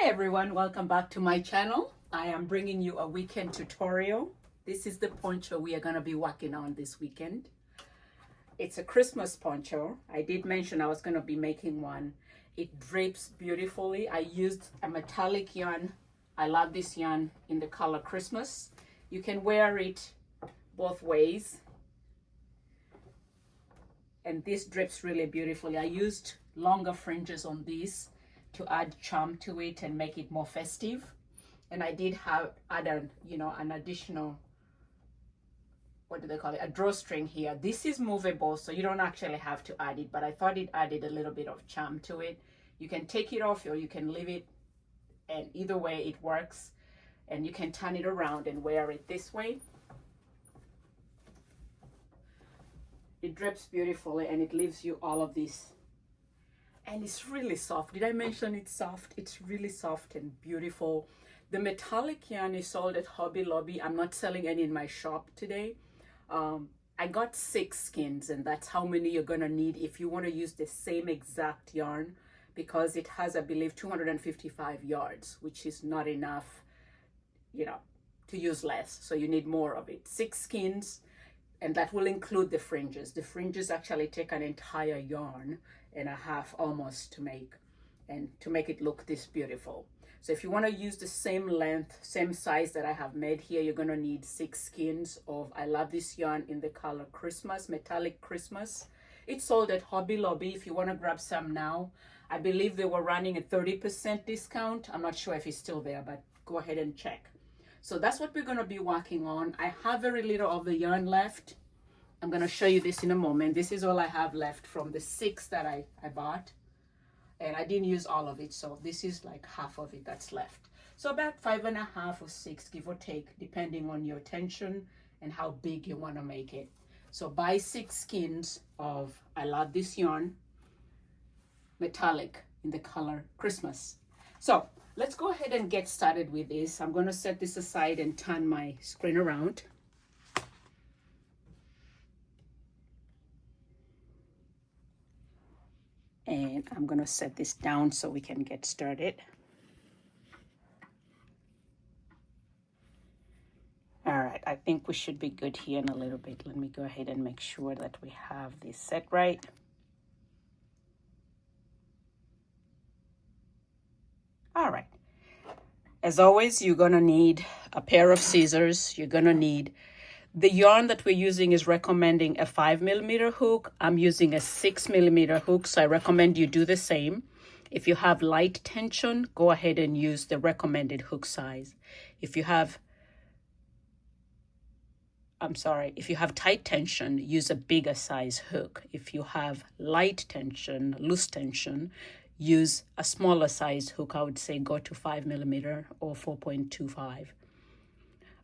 Hi everyone, welcome back to my channel. I am bringing you a weekend tutorial. This is the poncho we are going to be working on this weekend. It's a Christmas poncho. I did mention I was going to be making one. It drapes beautifully. I used a metallic yarn. I love this yarn in the color Christmas. You can wear it both ways. And this drapes really beautifully. I used longer fringes on this to add charm to it and make it more festive. And I did add an additional, what do they call it, a drawstring here. This is movable, so you don't actually have to add it, but I thought it added a little bit of charm to it. You can take it off or you can leave it, and either way it works. And you can turn it around and wear it this way. It drapes beautifully and it leaves you all of this. And it's really soft. Did I mention it's soft? It's really soft and beautiful. The metallic yarn is sold at Hobby Lobby. I'm not selling any in my shop today. I got 6 skeins, and that's how many you're gonna need if you want to use the same exact yarn, because it has, I believe, 255 yards, which is not enough, to use less. So you need more of it. 6 skeins, and that will include the fringes. The fringes actually take an entire yarn and a half almost to make it look this beautiful. So if you want to use the same length, same size that I have made here, you're going to need 6 skeins of I Love This yarn in the color Christmas, metallic Christmas. It's sold at Hobby Lobby if you want to grab some now. I believe they were running a 30% discount. I'm not sure if it's still there, but go ahead and check. So that's what we're going to be working on. I have very little of the yarn left. I'm going to show you this in a moment. This is all I have left from the 6 that I bought. And I didn't use all of it, so this is like half of it that's left. So about 5.5 or 6, give or take, depending on your tension and how big you want to make it. So buy 6 skeins of I Love This yarn, metallic in the color Christmas. So let's go ahead and get started with this. I'm going to set this aside and turn my screen around. And I'm going to set this down so we can get started. All right, I think we should be good here in a little bit. Let me go ahead and make sure that we have this set right. All right. As always, you're going to need a pair of scissors. You're going to need the yarn that we're using is recommending a 5mm hook. I'm using a 6mm hook, so I recommend you do the same. If you have light tension, go ahead and use the recommended hook size. If you have tight tension, use a bigger size hook. If you have light tension, loose tension, use a smaller size hook. I would say go to 5mm or 4.25.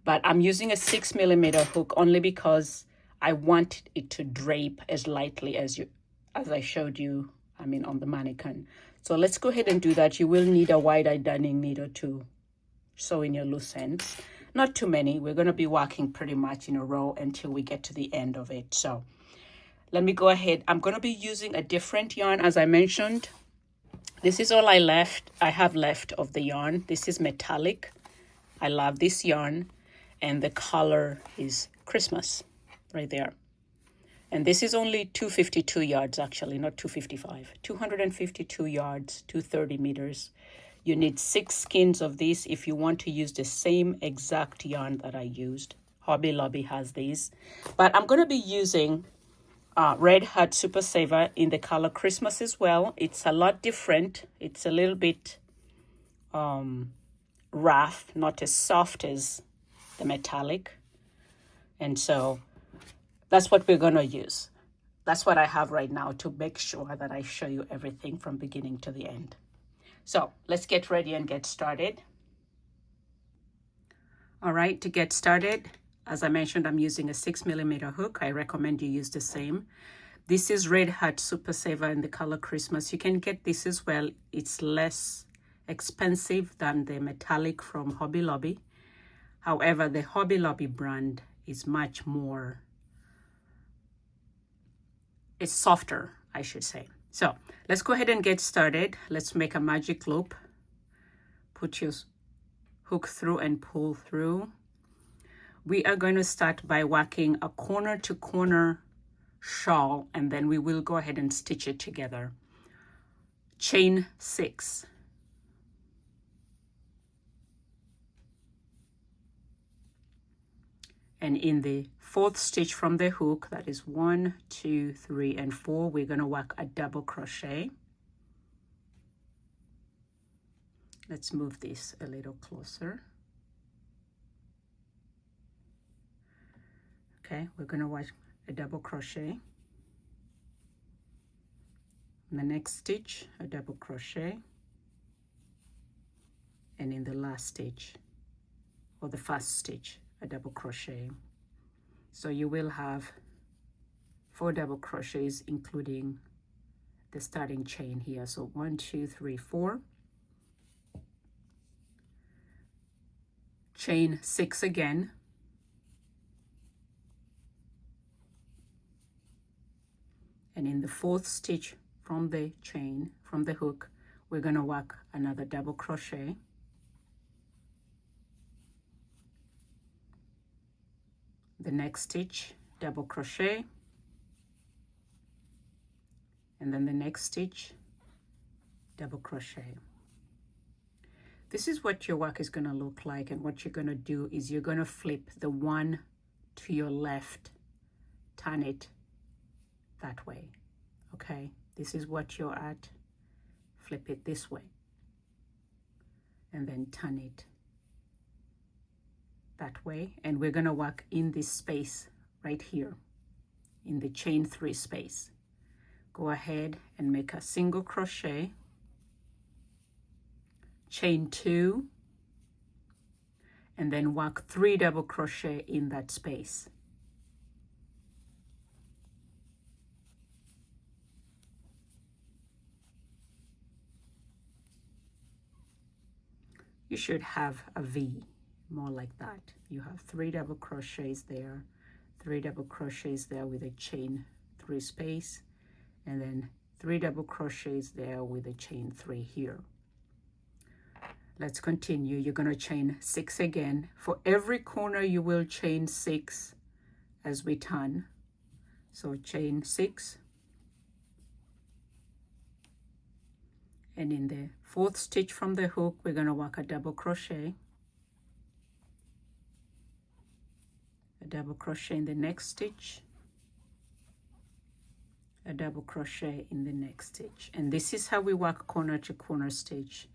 But I'm using a 6mm hook only because I want it to drape as lightly as I showed you, on the mannequin. So let's go ahead and do that. You will need a wide-eye darning needle to sew in your loose ends. Not too many. We're going to be working pretty much in a row until we get to the end of it. So let me go ahead. I'm going to be using a different yarn, as I mentioned. This is all I have left of the yarn. This is metallic. I love this yarn. And the color is Christmas right there. And this is only 252 yards, actually, not 255. 252 yards, 230 meters. You need 6 skeins of this if you want to use the same exact yarn that I used. Hobby Lobby has these. But I'm going to be using Red Hat Super Saver in the color Christmas as well. It's a lot different. It's a little bit rough, not as soft as the metallic. And so that's what we're going to use. That's what I have right now to make sure that I show you everything from beginning to the end. So let's get ready and get started. All right, to get started, as I mentioned, I'm using a 6mm hook. I recommend you use the same. This is Red Hat Super Saver in the color Christmas. You can get this as well. It's less expensive than the metallic from Hobby Lobby. However, the Hobby Lobby brand is much more, it's softer, I should say. So let's go ahead and get started. Let's make a magic loop. put your hook through and pull through. We are going to start by working a corner to corner shawl, and then we will go ahead and stitch it together. Chain 6. And in the 4th stitch from the hook, that is 1, 2, 3, and 4, we're going to work a double crochet. Let's move this a little closer. Okay, we're going to work a double crochet. In the next stitch, a double crochet. And in the last stitch, or the first stitch, a double crochet. So you will have 4 double crochets, including the starting chain here. So 1, 2, 3, 4. Chain 6 again. And in the 4th stitch from the chain, from the hook, we're going to work another double crochet. The next stitch, double crochet, and then the next stitch, double crochet. This is what your work is going to look like, and what you're going to do is you're going to flip the one to your left, turn it that way. Okay, this is what you're at. Flip it this way, and then turn it that way, and we're going to work in this space right here in the chain 3 space. Go ahead and make a single crochet, chain 2, and then work 3 double crochet in that space. You should have a V, more like that. You have 3 double crochets there, 3 double crochets there with a chain 3 space, and then 3 double crochets there with a chain 3 here. Let's continue. You're going to chain 6 again. For every corner you will chain 6 as we turn. So chain 6, and in the 4th stitch from the hook we're going to work a double crochet, a double crochet in the next stitch, a double crochet in the next stitch. And this is how we work corner to corner stitch.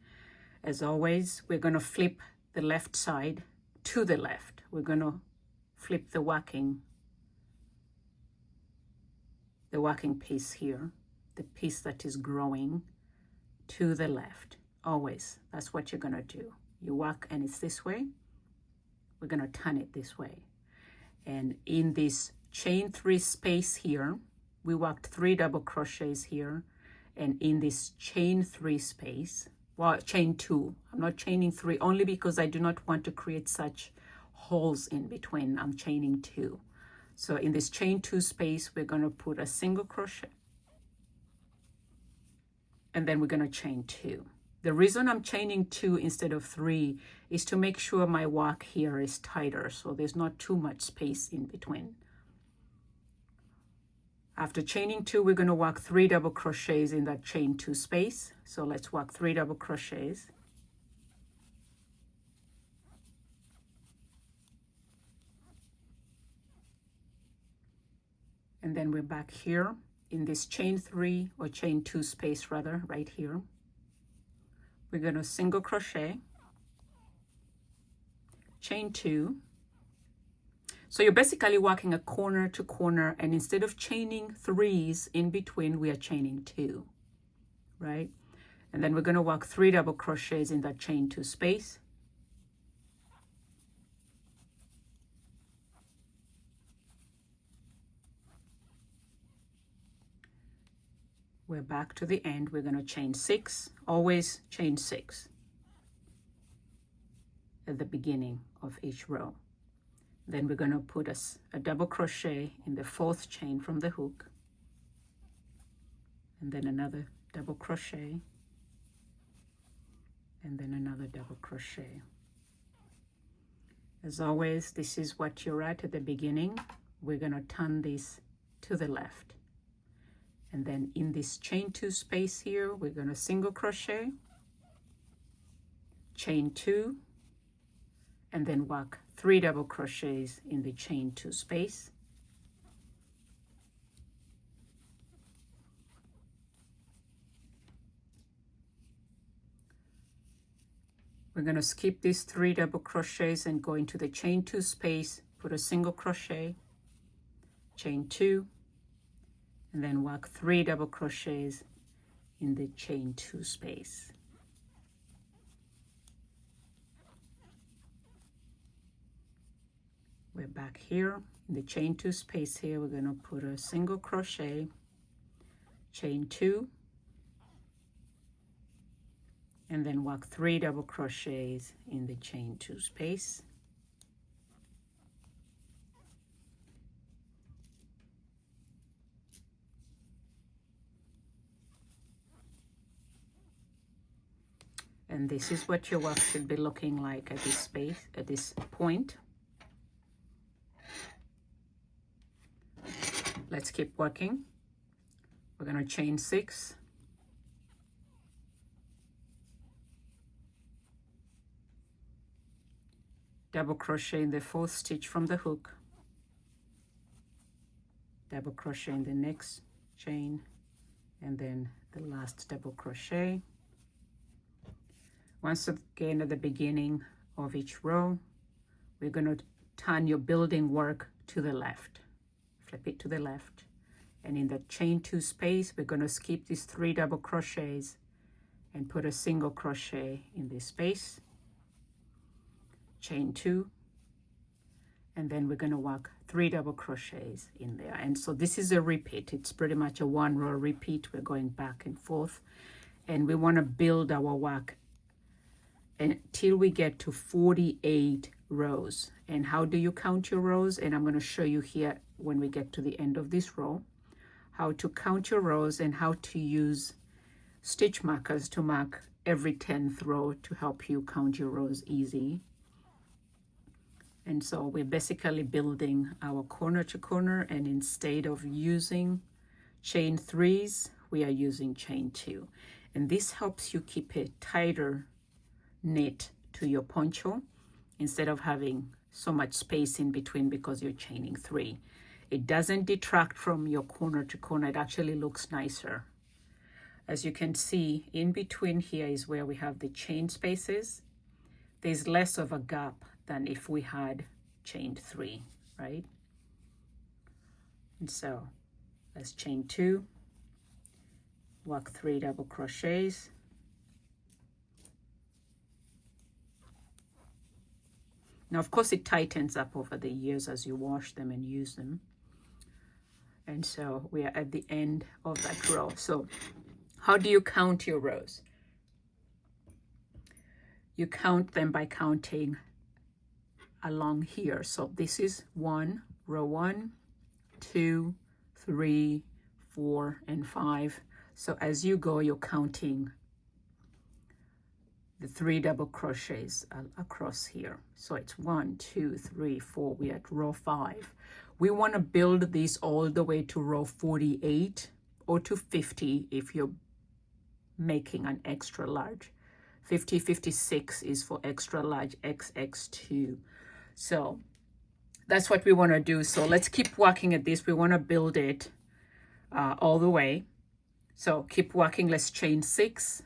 As always, we're going to flip the left side to the left. We're going to flip the working piece here, the piece that is growing, to the left. Always, that's what you're going to do. You work and it's this way. We're going to turn it this way. And in this chain 3 space here, we worked 3 double crochets here, and in this chain 3 space, well, chain 2, I'm not chaining 3 only because I do not want to create such holes in between. I'm chaining 2. So in this chain 2 space, we're going to put a single crochet, and then we're going to chain 2. The reason I'm chaining 2 instead of 3 is to make sure my work here is tighter, so there's not too much space in between. After chaining 2, we're going to work 3 double crochets in that chain 2 space. So let's work 3 double crochets. And then we're back here in this chain 3 or chain 2 space rather, right here. We're going to single crochet, chain 2. So you're basically working a corner to corner, and instead of chaining 3s in between, we are chaining 2, right? And then we're going to work 3 double crochets in that chain 2 space. We're back to the end. We're going to chain 6, always chain 6 at the beginning of each row. Then we're going to put a double crochet in the 4th chain from the hook, and then another double crochet, and then another another double crochet. As always, this is what you're at the beginning. We're going to turn this to the left, and then in this chain 2 space here, we're going to single crochet, chain 2, and then work 3 double crochets in the chain 2 space. We're going to skip these 3 double crochets and go into the chain 2 space, put a single crochet, chain 2, and then work 3 double crochets in the chain 2 space. We're back here in the chain 2 space here. We're going to put a single crochet, chain 2, and then work 3 double crochets in the chain 2 space. And this is what your work should be looking like at this space, at this point. Let's keep working. We're going to chain 6, double crochet in the 4th stitch from the hook, double crochet in the next chain, and then the last double crochet. Once again, at the beginning of each row, we're going to turn your building work to the left, flip it to the left, and in the chain 2 space, we're going to skip these 3 double crochets and put a single crochet in this space, chain 2, and then we're going to work 3 double crochets in there. And so this is a repeat. It's pretty much a 1 row repeat. We're going back and forth, and we want to build our work until we get to 48 rows. And how do you count your rows? And I'm going to show you here when we get to the end of this row how to count your rows and how to use stitch markers to mark every 10th row to help you count your rows easy. And so we're basically building our corner to corner, and instead of using chain 3s, we are using chain 2. And this helps you keep a tighter knit to your poncho instead of having so much space in between because you're chaining 3. It doesn't detract from your corner to corner. It actually looks nicer. As you can see, in between here is where we have the chain spaces. There's less of a gap than if we had chained 3, right? And so let's chain 2, work 3 double crochets, now of course it tightens up over the years as you wash them and use them. And so we are at the end of that row. So how do you count your rows? You count them by counting along here. So this is 1, row 1, 2, 3, 4, and 5. So as you go, you're counting the 3 double crochets across here. So it's 1, 2, 3, 4. We're at row 5. We want to build this all the way to row 48 or to 50 if you're making an extra large. 50, 56 is for extra large XX2. So that's what we want to do. So let's keep working at this. We want to build it all the way. So keep working. Let's chain 6.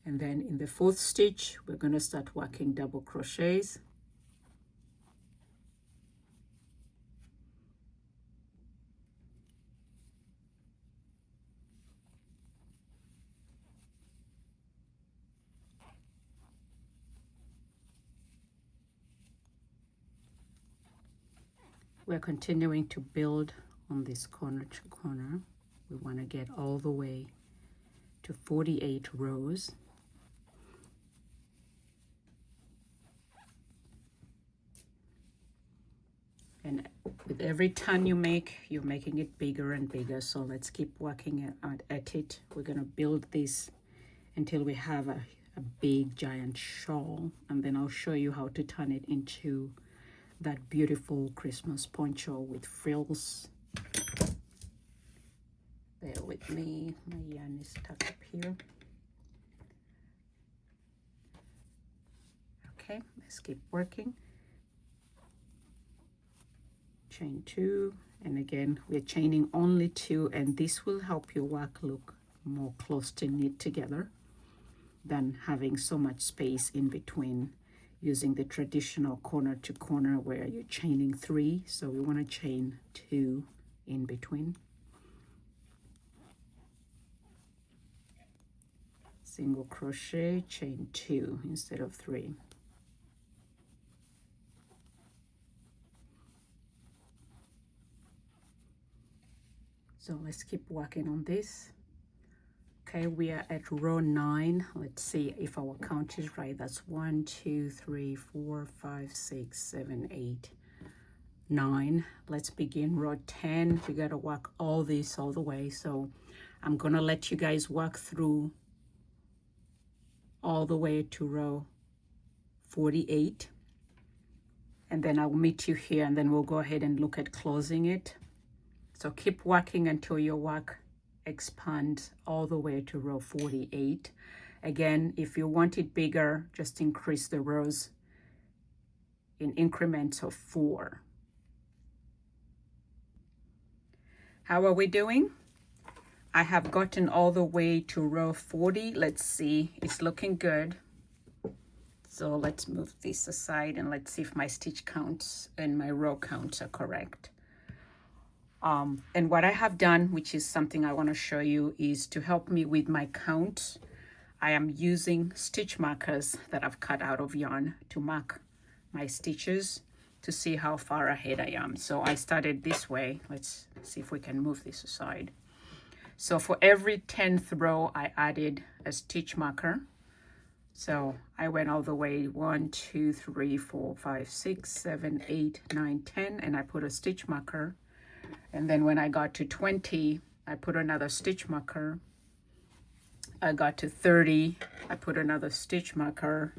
And then in the 4th stitch, we're going to start working double crochets. We're continuing to build on this corner to corner. We want to get all the way to 48 rows. And with every turn you make, you're making it bigger and bigger. So let's keep working at it. We're gonna build this until we have a big giant shawl, and then I'll show you how to turn it into that beautiful Christmas poncho with frills. Bear with me, my yarn is stuck up here. Okay, let's keep working. Chain 2, and again we're chaining only 2, and this will help your work look more close to knit together than having so much space in between using the traditional corner to corner where you're chaining 3. So we want to chain 2 in between. Single crochet, chain 2 instead of 3. So let's keep working on this. Okay, we are at row 9. Let's see if our count is right. That's 1, 2, 3, 4, 5, 6, 7, 8, 9. Let's begin row 10. We got to work all this all the way. So I'm going to let you guys work through all the way to row 48. And then I'll meet you here, and then we'll go ahead and look at closing it. So keep working until your work expands all the way to row 48. Again, if you want it bigger, just increase the rows in increments of 4. How are we doing? I have gotten all the way to row 40. Let's see, it's looking good. So let's move this aside and let's see if my stitch counts and my row counts are correct. And what I have done, which is something I want to show you, is to help me with my count. I am using stitch markers that I've cut out of yarn to mark my stitches to see how far ahead I am. So I started this way. Let's see if we can move this aside. So for every 10th row, I added a stitch marker. So I went all the way 1, 2, 3, 4, 5, 6, 7, 8, 9, 10, and I put a stitch marker. And then when I got to 20, I put another stitch marker. I got to 30, I put another stitch marker.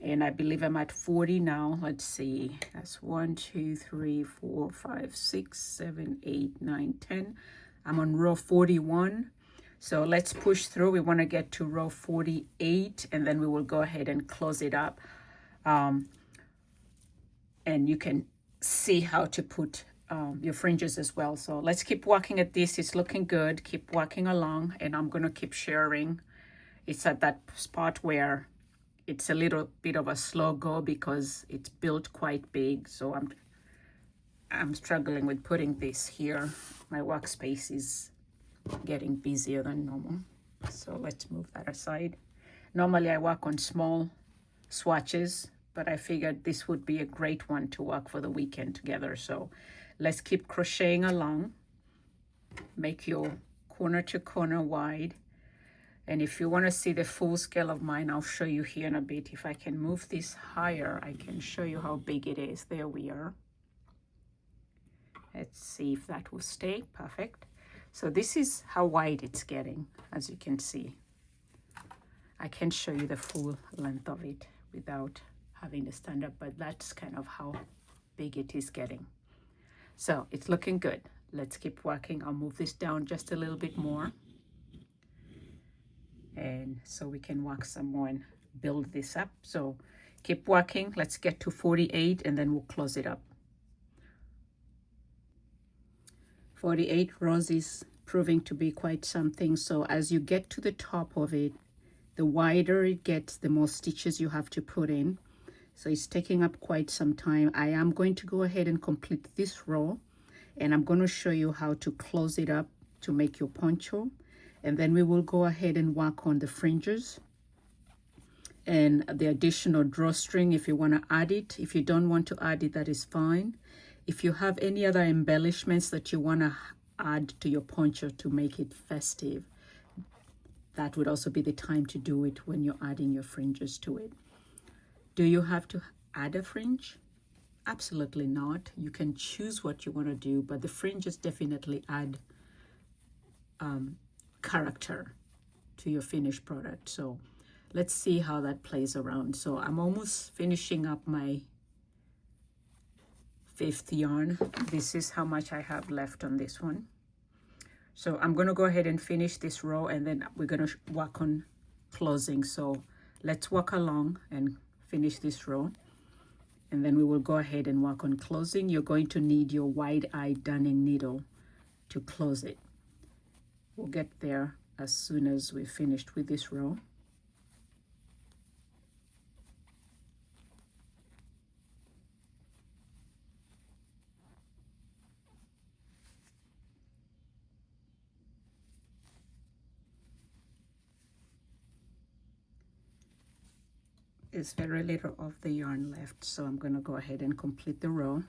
And I believe I'm at 40 now. Let's see. That's 1, 2, 3, 4, 5, 6, 7, 8, 9, 10. I'm on row 41. So let's push through. We want to get to row 48, and then we will go ahead and close it up. And you can see how to put your fringes as well. So let's keep working at this. It's looking good. Keep working along, and I'm going to keep sharing. It's at that spot where it's a little bit of a slow go because it's built quite big. So I'm struggling with putting this here. My workspace is getting busier than normal. So let's move that aside. Normally I work on small swatches, but I figured this would be a great one to work for the weekend together. So let's keep crocheting along. Make your corner to corner wide. And if you want to see the full scale of mine, I'll show you here in a bit. If I can move this higher, I can show you how big it is. There we are. Let's see if that will stay. Perfect. So this is how wide it's getting, as you can see. I can show you the full length of it without having to stand up, but that's kind of how big it is getting. So it's looking good. Let's keep working. I'll move this down just a little bit more. And so we can work some more and build this up. So keep working. Let's get to 48 and then we'll close it up. 48 rows is proving to be quite something. So as you get to the top of it, the wider it gets, the more stitches you have to put in. So it's taking up quite some time. I am going to go ahead and complete this row, and I'm going to show you how to close it up to make your poncho. And then we will go ahead and work on the fringes and the additional drawstring if you want to add it. If you don't want to add it, that is fine. If you have any other embellishments that you want to add to your poncho to make it festive, that would also be the time to do it when you're adding your fringes to it. Do you have to add a fringe? Absolutely not. You can choose what you want to do, but the fringes definitely add character to your finished product. So let's see how that plays around. So I'm almost finishing up my 5th yarn. This is how much I have left on this one. So I'm going to go ahead and finish this row, and then we're going to work on closing. So let's walk along and finish this row, and then we will go ahead and work on closing. You're going to need your wide-eye darning needle to close it. We'll get there as soon as we're finished with this row. There's very little of the yarn left, so I'm going to go ahead and complete the row.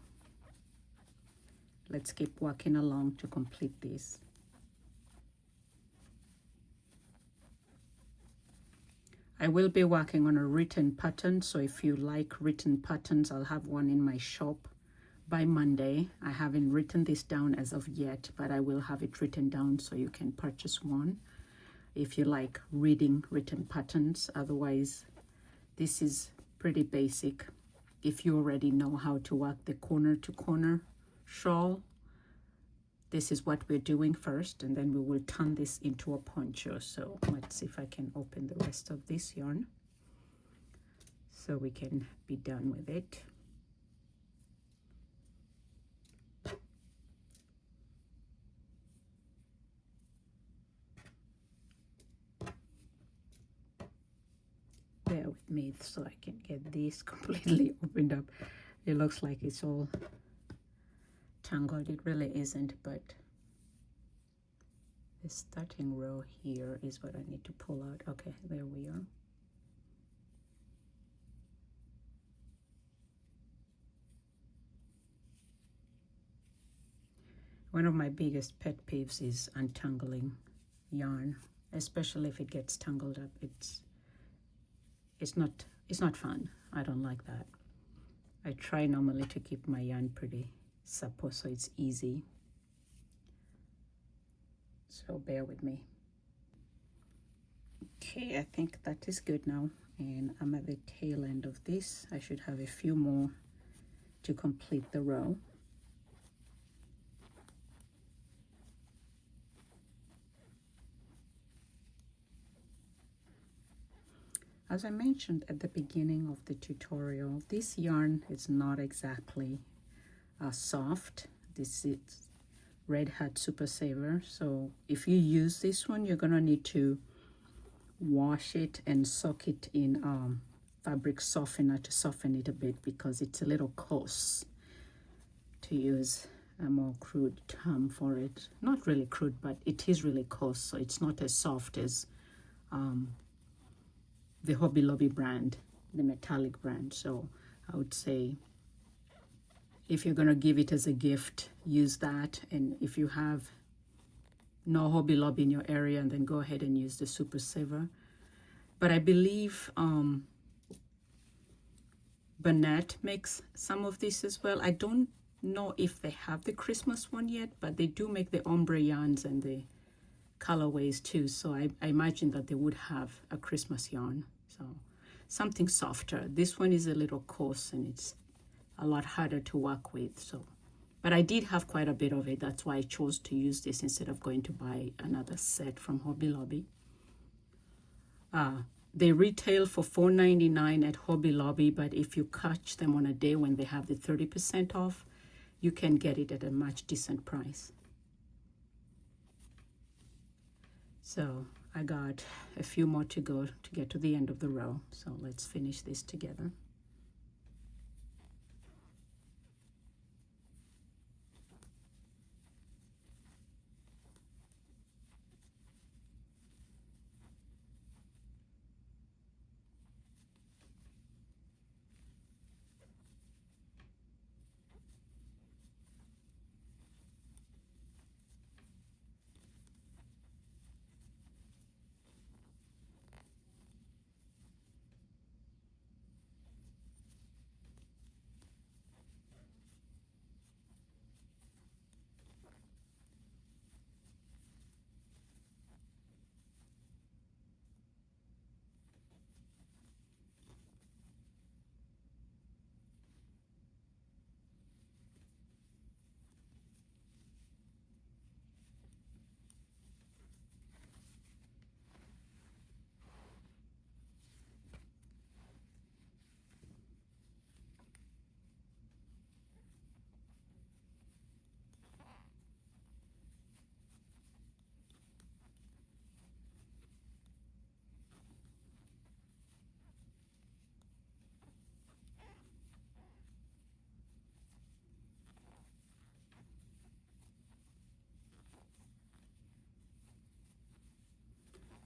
Let's keep working along to complete this. I will be working on a written pattern, so if you like written patterns, I'll have one in my shop by Monday. I haven't written this down as of yet, but I will have it written down so you can purchase one if you like reading written patterns. Otherwise, this is pretty basic. If you already know how to work the corner to corner shawl, this is what we're doing first, and then we will turn this into a poncho. So let's see if I can open the rest of this yarn so we can be done with it. Bear with me so I can get this completely opened up. It looks like it's all tangled. It really isn't, but the starting row here is what I need to pull out. Okay, there we are. One of my biggest pet peeves is untangling yarn, especially if it gets tangled up. It's not fun. I don't like that. I try normally to keep my yarn pretty supple so it's easy. So bear with me. Okay, I think that is good now, and I'm at the tail end of this. I should have a few more to complete the row. As I mentioned at the beginning of the tutorial, this yarn is not exactly soft. This is Red Hat Super Saver. So if you use this one, you're gonna need to wash it and soak it in fabric softener to soften it a bit, because it's a little coarse, to use a more crude term for it. Not really crude, but it is really coarse, so it's not as soft as the Hobby Lobby brand, the metallic brand. So I would say if you're going to give it as a gift, use that. And if you have no Hobby Lobby in your area, and then go ahead and use the Super Saver. But I believe Burnett makes some of this as well. I don't know if they have the Christmas one yet, but they do make the ombre yarns and the colorways too. So I imagine that they would have a Christmas yarn. So something softer. This one is a little coarse and it's a lot harder to work with. So, but I did have quite a bit of it. That's why I chose to use this instead of going to buy another set from Hobby Lobby. They retail for $4.99 at Hobby Lobby, but if you catch them on a day when they have the 30% off, you can get it at a much decent price. So I got a few more to go to get to the end of the row. So let's finish this together.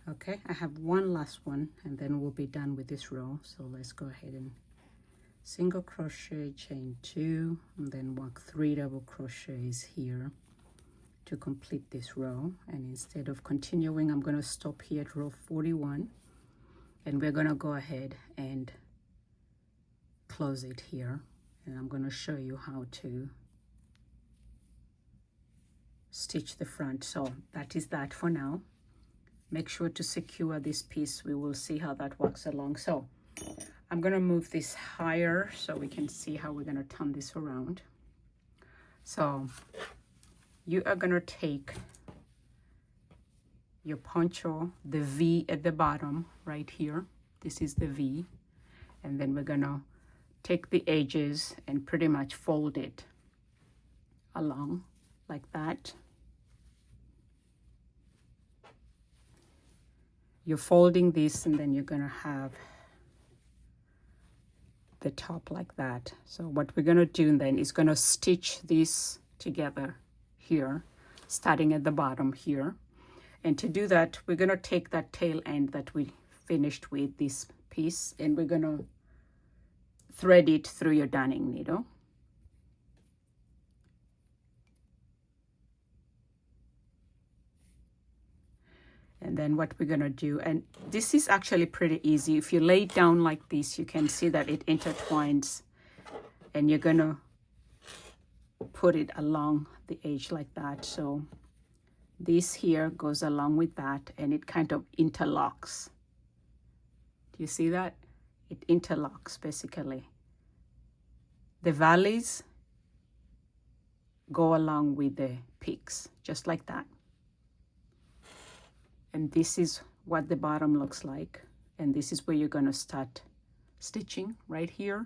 Okay, I have one last one and then we'll be done with this row. So let's go ahead and single crochet, chain 2, and then work 3 double crochets here to complete this row. And instead of continuing, I'm going to stop here at row 41, and we're going to go ahead and close it here. And I'm going to show you how to stitch the front. So that is that for now. Make sure to secure this piece. We will see how that works along. So I'm going to move this higher so we can see how we're going to turn this around. So you are going to take your poncho, the V at the bottom right here. This is the V. And then we're going to take the edges and pretty much fold it along like that. You're folding this and then you're going to have the top like that. So what we're going to do then is going to stitch this together here, starting at the bottom here. And to do that, we're going to take that tail end that we finished with this piece, and we're going to thread it through your darning needle. And then what we're going to do, and this is actually pretty easy. If you lay it down like this, you can see that it intertwines, and you're going to put it along the edge like that. So this here goes along with that, and it kind of interlocks. Do you see that? It interlocks basically. The valleys go along with the peaks, just like that. And this is what the bottom looks like. And this is where you're going to start stitching right here.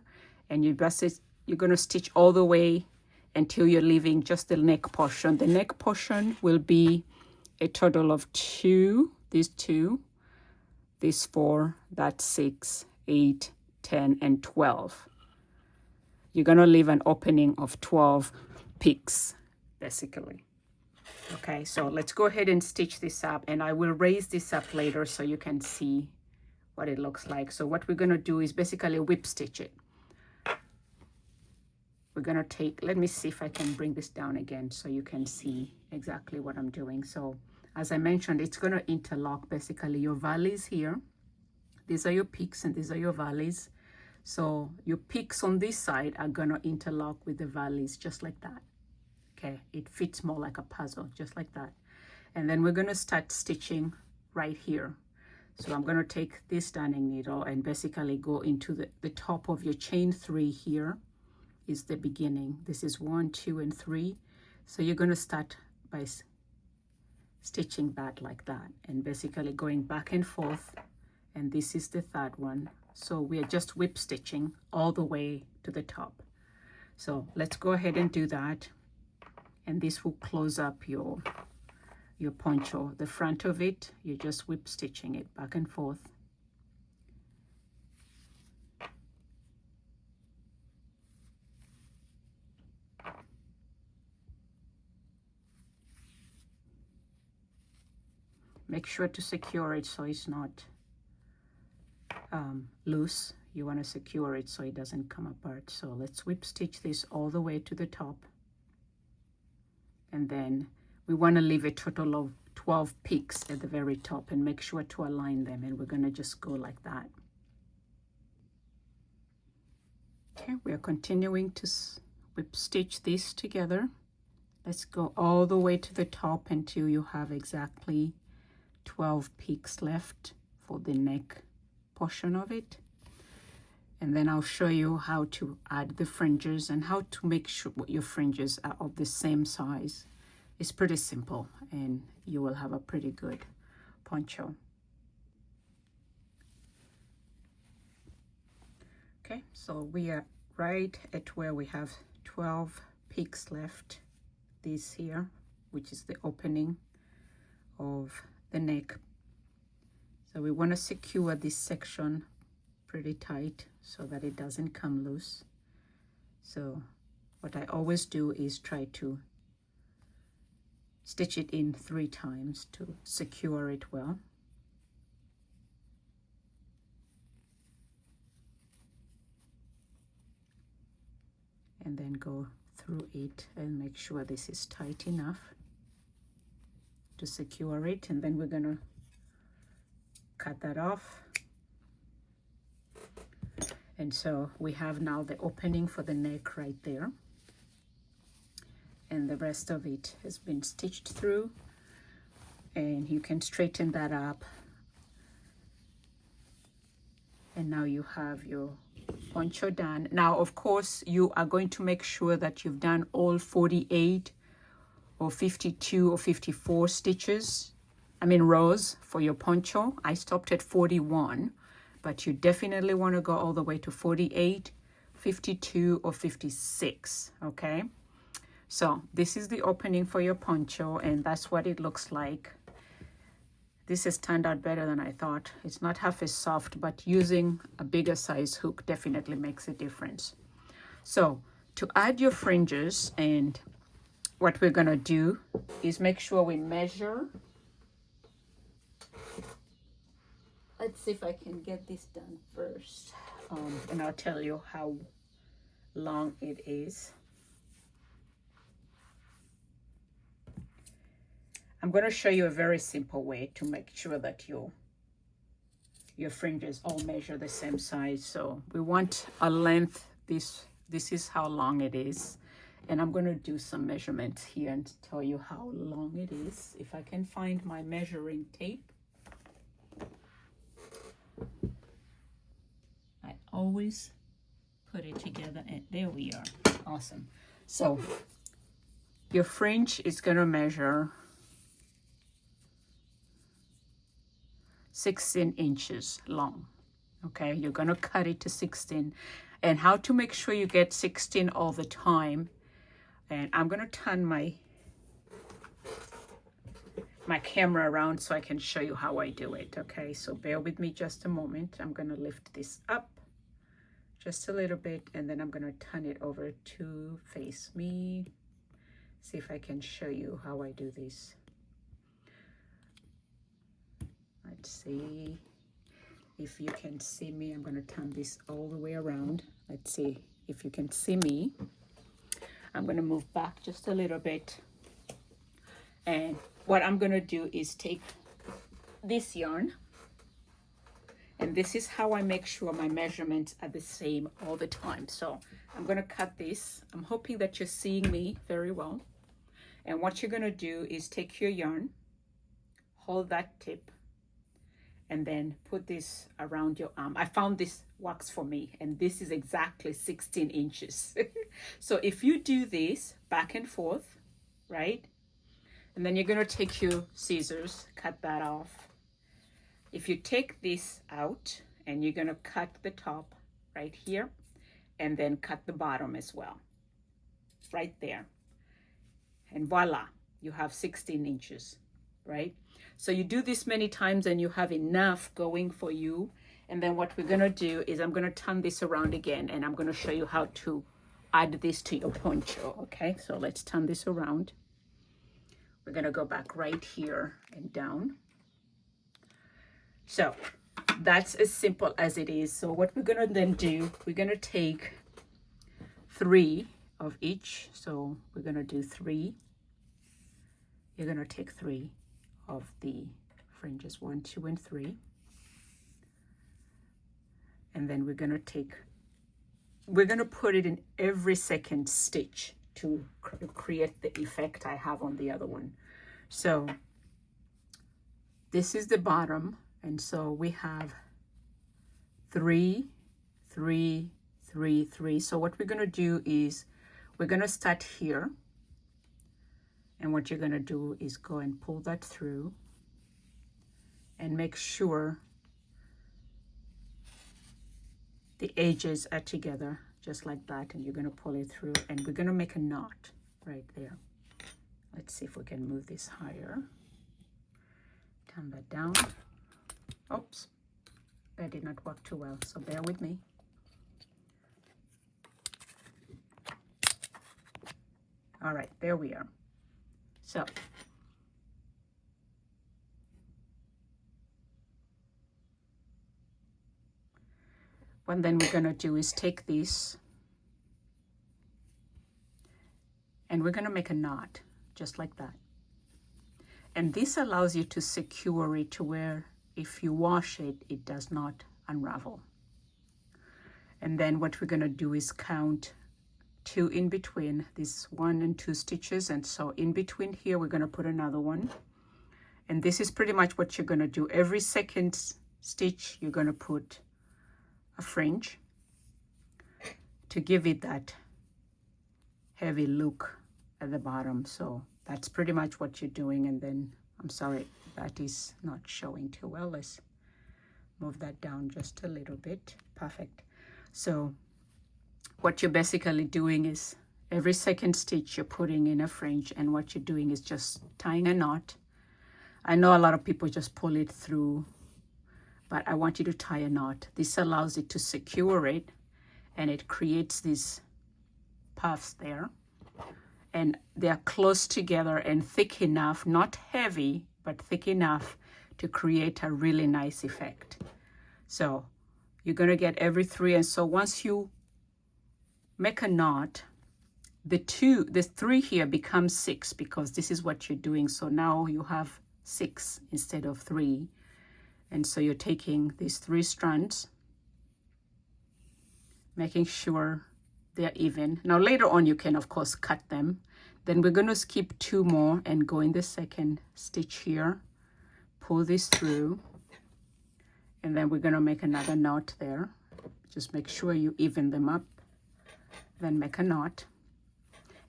And you're going to stitch all the way until you're leaving just the neck portion. The neck portion will be a total of 2, these 2, these 4, that's 6, 8, 10, and 12. You're going to leave an opening of 12 peaks, basically. Okay, so let's go ahead and stitch this up, and I will raise this up later so you can see what it looks like. So what we're going to do is basically whip stitch it. We're going to take, let me see if I can bring this down again so you can see exactly what I'm doing. So as I mentioned, it's going to interlock basically your valleys here. These are your peaks and these are your valleys. So your peaks on this side are going to interlock with the valleys just like that. Okay, it fits more like a puzzle, just like that. And then we're going to start stitching right here. So I'm going to take this darning needle and basically go into the top of your chain 3 here is the beginning. This is 1, 2, and 3. So you're going to start by stitching that like that and basically going back and forth. And this is the third one. So we are just whip stitching all the way to the top. So let's go ahead and do that. And this will close up your poncho. The front of it, you're just whip stitching it back and forth. Make sure to secure it so it's not loose. You want to secure it so it doesn't come apart. So let's whip stitch this all the way to the top. And then we want to leave a total of 12 peaks at the very top and make sure to align them. And we're going to just go like that. Okay, we are continuing to whip stitch this together. Let's go all the way to the top until you have exactly 12 peaks left for the neck portion of it. And then I'll show you how to add the fringes and how to make sure your fringes are of the same size. It's pretty simple and you will have a pretty good poncho. Okay, so we are right at where we have 12 peaks left. This here, which is the opening of the neck. So we want to secure this section pretty tight so that it doesn't come loose. So what I always do is try to stitch it in 3 times to secure it well. and then go through it and make sure this is tight enough to secure it. And then we're gonna cut that off. And so we have now the opening for the neck right there, and the rest of it has been stitched through, and you can straighten that up. And now you have your poncho done. Now, of course, you are going to make sure that you've done all 48 or 52 or 54 stitches, rows for your poncho. I stopped at 41, but you definitely want to go all the way to 48, 52, or 56, okay? So this is the opening for your poncho, and that's what it looks like. This has turned out better than I thought. It's not half as soft, but using a bigger size hook definitely makes a difference. So to add your fringes, and what we're gonna do is make sure we measure. Let's see if I can get this done first. And I'll tell you how long it is. I'm going to show you a very simple way to make sure that your fringes all measure the same size. So we want a length. This is how long it is. And I'm going to do some measurements here and tell you how long it is. If I can find my measuring tape. I always put it together, and there we are. Awesome. So your fringe is going to measure 16 inches long. Okay, you're going to cut it to 16. And how to make sure you get 16 all the time. And I'm going to turn my camera around so I can show you how I do it. Okay, so bear with me just a moment. I'm going to lift this up just a little bit, and then I'm going to turn it over to face me. See if I can show you how I do this. Let's see if you can see me. I'm going to turn this all the way around. Let's see if you can see me. I'm going to move back just a little bit. And what I'm going to do is take this yarn. And this is how I make sure my measurements are the same all the time. So I'm going to cut this. I'm hoping that you're seeing me very well. And what you're going to do is take your yarn, hold that tip, and then put this around your arm. I found this works for me, and this is exactly 16 inches. So if you do this back and forth, right? And then you're gonna take your scissors, cut that off. If you take this out, and you're gonna cut the top right here, and then cut the bottom as well, right there. And voila, you have 16 inches, right? So you do this many times and you have enough going for you. And then what we're gonna do is I'm gonna turn this around again, and I'm gonna show you how to add this to your poncho, okay? So let's turn this around. We're gonna go back right here and down. So that's as simple as it is. So what we're gonna then do, we're gonna take 3 of each. So we're gonna do 3. You're gonna take 3 of the fringes, 1, 2, and 3. And then we're gonna put it in every second stitch to create the effect I have on the other one. So this is the bottom, and so we have 3, 3, 3, 3. So what we're gonna do is we're gonna start here, and what you're gonna do is go and pull that through and make sure the edges are together just like that, and you're gonna pull it through, and we're gonna make a knot right there. Let's see if we can move this higher. Turn that down. Oops, that did not work too well, so bear with me. All right, there we are. So what then we're gonna do is take this and we're going to make a knot just like that. And this allows you to secure it to where if you wash it, it does not unravel. And then what we're going to do is count 2 in between these 1 and 2 stitches. And so in between here, we're going to put another one. And this is pretty much what you're going to do. Every second stitch, you're going to put a fringe to give it that heavy look at the bottom. So that's pretty much what you're doing. And then, I'm sorry, that is not showing too well. Let's move that down just a little bit. Perfect. So what you're basically doing is every second stitch you're putting in a fringe, and what you're doing is just tying a knot. I know a lot of people just pull it through, but I want you to tie a knot. This allows it to secure it, and it creates these puffs there. And they're close together and thick enough, not heavy, but thick enough to create a really nice effect. So you're going to get every 3. And so once you make a knot, the 3 here becomes 6 because this is what you're doing. So now you have 6 instead of 3. And so you're taking these 3 strands, making sure they're even. Now later on you can of course cut them. Then we're going to skip 2 more and go in the second stitch here, pull this through, and then we're going to make another knot there. Just make sure you even them up, then make a knot.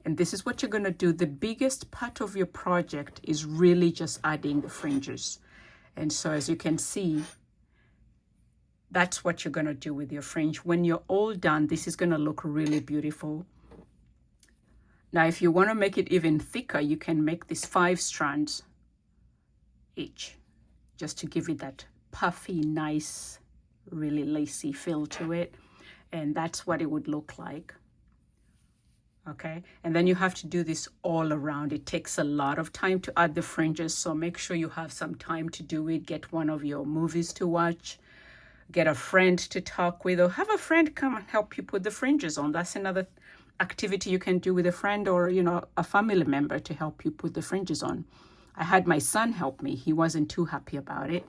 And this is what you're going to do. The biggest part of your project is really just adding the fringes. And so as you can see, that's what you're going to do with your fringe. When you're all done, this is going to look really beautiful. Now, if you want to make it even thicker, you can make these 5 strands each, just to give it that puffy, nice, really lacy feel to it. And that's what it would look like. Okay, and then you have to do this all around. It takes a lot of time to add the fringes, so make sure you have some time to do it. Get one of your movies to watch, get a friend to talk with, or have a friend come and help you put the fringes on. That's another activity you can do with a friend or, you know, a family member to help you put the fringes on. I had my son help me. He wasn't too happy about it,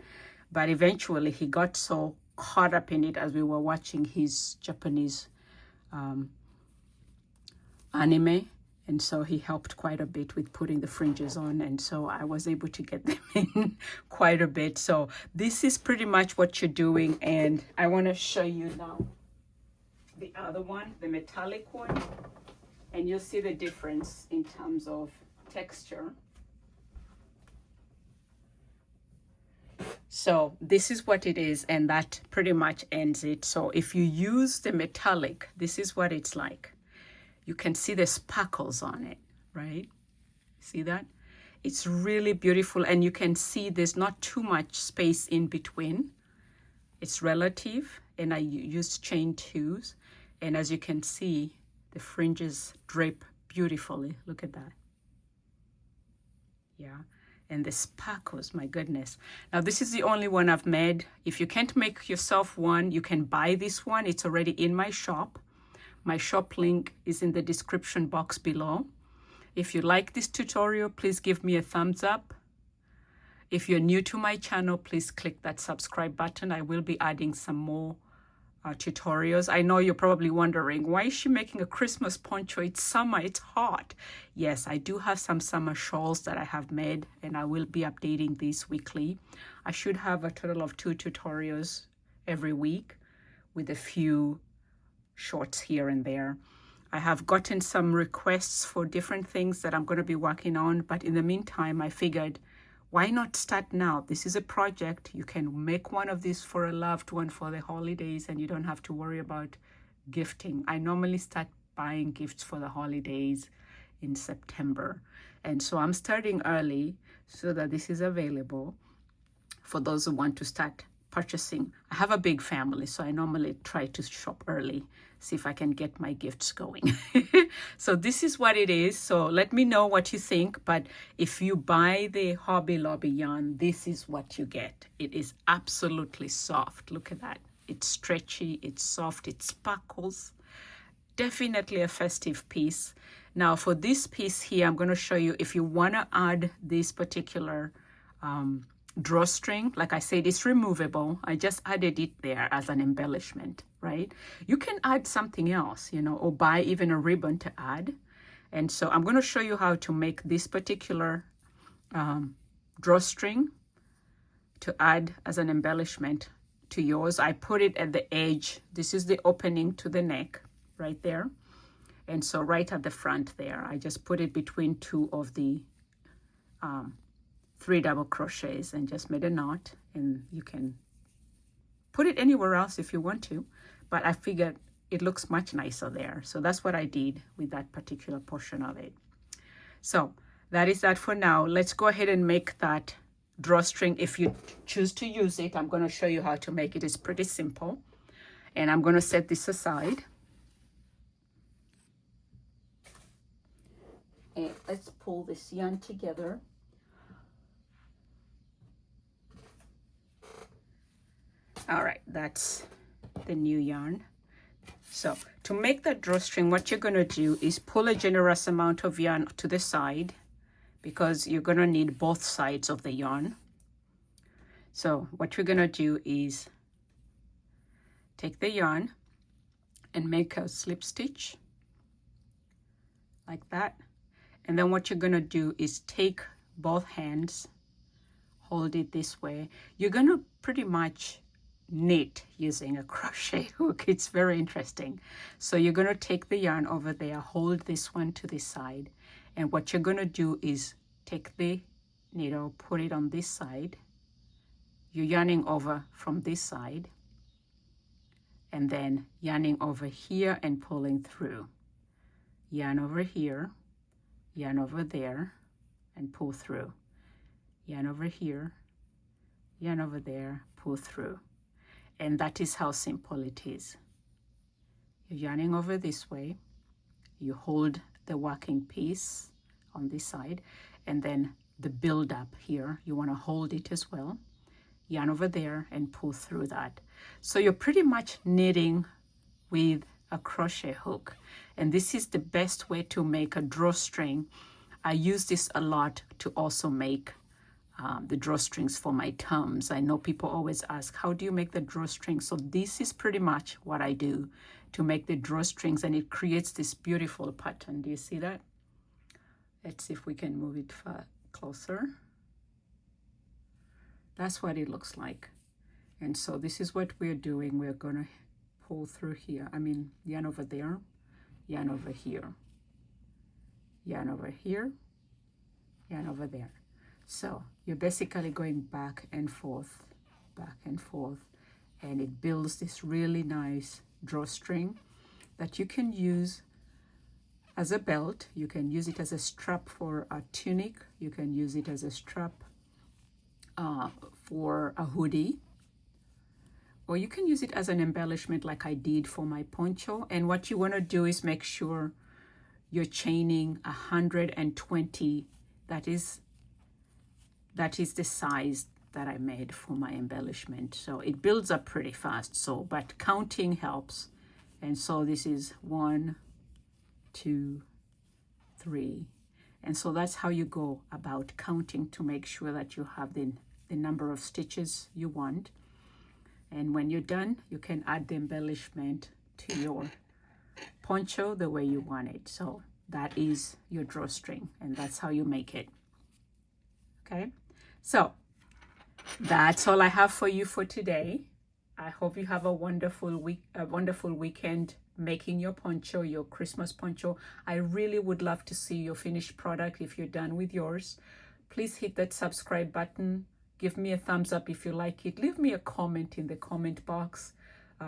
but eventually he got so caught up in it as we were watching his Japanese anime, and so he helped quite a bit with putting the fringes on, and so I was able to get them in quite a bit. So this is pretty much what you're doing, and I want to show you now the other one, the metallic one, and you'll see the difference in terms of texture. So this is what it is, and that pretty much ends it. So if you use the metallic, this is what it's like. You can see the sparkles on it, right? See that? It's really beautiful, and you can see there's not too much space in between. It's relative, and I used chain 2s, and as you can see, the fringes drape beautifully. Look at that. Yeah, and the sparkles, my goodness. Now this is the only one I've made. If you can't make yourself one, you can buy this one. It's already in my shop. My shop link is in the description box below. If you like this tutorial, please give me a thumbs up. If you're new to my channel, please click that subscribe button. I will be adding some more tutorials. I know you're probably wondering, why is she making a Christmas poncho? It's summer, it's hot. Yes, I do have some summer shawls that I have made, and I will be updating these weekly. I should have a total of 2 tutorials every week with a few shorts here and there. I have gotten some requests for different things that I'm going to be working on, but in the meantime, I figured, why not start now? This is a project. You can make one of these for a loved one for the holidays, and you don't have to worry about gifting. I normally start buying gifts for the holidays in September, and so I'm starting early so that this is available for those who want to start purchasing. I have a big family, so I normally try to shop early, see if I can get my gifts going. So this is what it is. So let me know what you think. But if you buy the Hobby Lobby yarn, this is what you get. It is absolutely soft. Look at that. It's stretchy, it's soft, it sparkles. Definitely a festive piece. Now for this piece here, I'm going to show you if you want to add this particular drawstring. Like I said, it's removable. I just added it there as an embellishment, right? You can add something else, you know, or buy even a ribbon to add. And so I'm going to show you how to make this particular drawstring to add as an embellishment to yours. I put it at the edge. This is the opening to the neck right there. And so right at the front there, I just put it between two of the 3 double crochets and just made a knot. And you can put it anywhere else if you want to, but I figured it looks much nicer there. So that's what I did with that particular portion of it. So that is that for now. Let's go ahead and make that drawstring. If you choose to use it, I'm going to show you how to make it. It's pretty simple. And I'm going to set this aside. And let's pull this yarn together. All right, that's the new yarn. So to make that drawstring, what you're going to do is pull a generous amount of yarn to the side, because you're going to need both sides of the yarn. So what you're going to do is take the yarn and make a slip stitch like that. And then what you're going to do is take both hands, hold it this way. You're going to pretty much knit using a crochet hook. It's very interesting. So you're going to take the yarn over there, hold this one to the side, and what you're going to do is take the needle, put it on this side. You're yarning over from this side, and then yarning over here and pulling through. Yarn over here, yarn over there, and pull through. Yarn over here, yarn over there, pull through. And that is how simple it is. You're yarning over this way, you hold the working piece on this side, and then the build up here, you want to hold it as well. Yarn over there and pull through that. So you're pretty much knitting with a crochet hook. And this is the best way to make a drawstring. I use this a lot to also make the drawstrings for my tomes. I know people always ask, how do you make the drawstrings? So this is pretty much what I do to make the drawstrings, and it creates this beautiful pattern. Do you see that? Let's see if we can move it closer. That's what it looks like. And so this is what we're doing. We're going to pull through here. I mean, yarn over there, yarn over here, yarn over here, yarn over there. So you're basically going back and forth, and it builds this really nice drawstring that you can use as a belt. You can use it as a strap for a tunic. You can use it as a strap for a hoodie, or you can use it as an embellishment like I did for my poncho. And what you want to do is make sure you're chaining 120. That is the size that I made for my embellishment. So it builds up pretty fast. So, but counting helps. And so this is 1, 2, 3. And so that's how you go about counting to make sure that you have the number of stitches you want. And when you're done, you can add the embellishment to your poncho the way you want it. So that is your drawstring, and that's how you make it. Okay, so that's all I have for you for today. I hope you have a wonderful weekend making your poncho, your Christmas poncho. I really would love to see your finished product if you're done with yours. Please hit that subscribe button. Give me a thumbs up if you like it. Leave me a comment in the comment box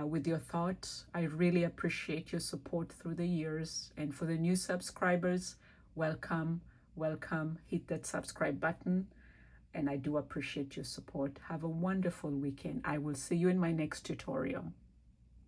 with your thoughts. I really appreciate your support through the years. And for the new subscribers, welcome, welcome. Hit that subscribe button. And I do appreciate your support. Have a wonderful weekend. I will see you in my next tutorial.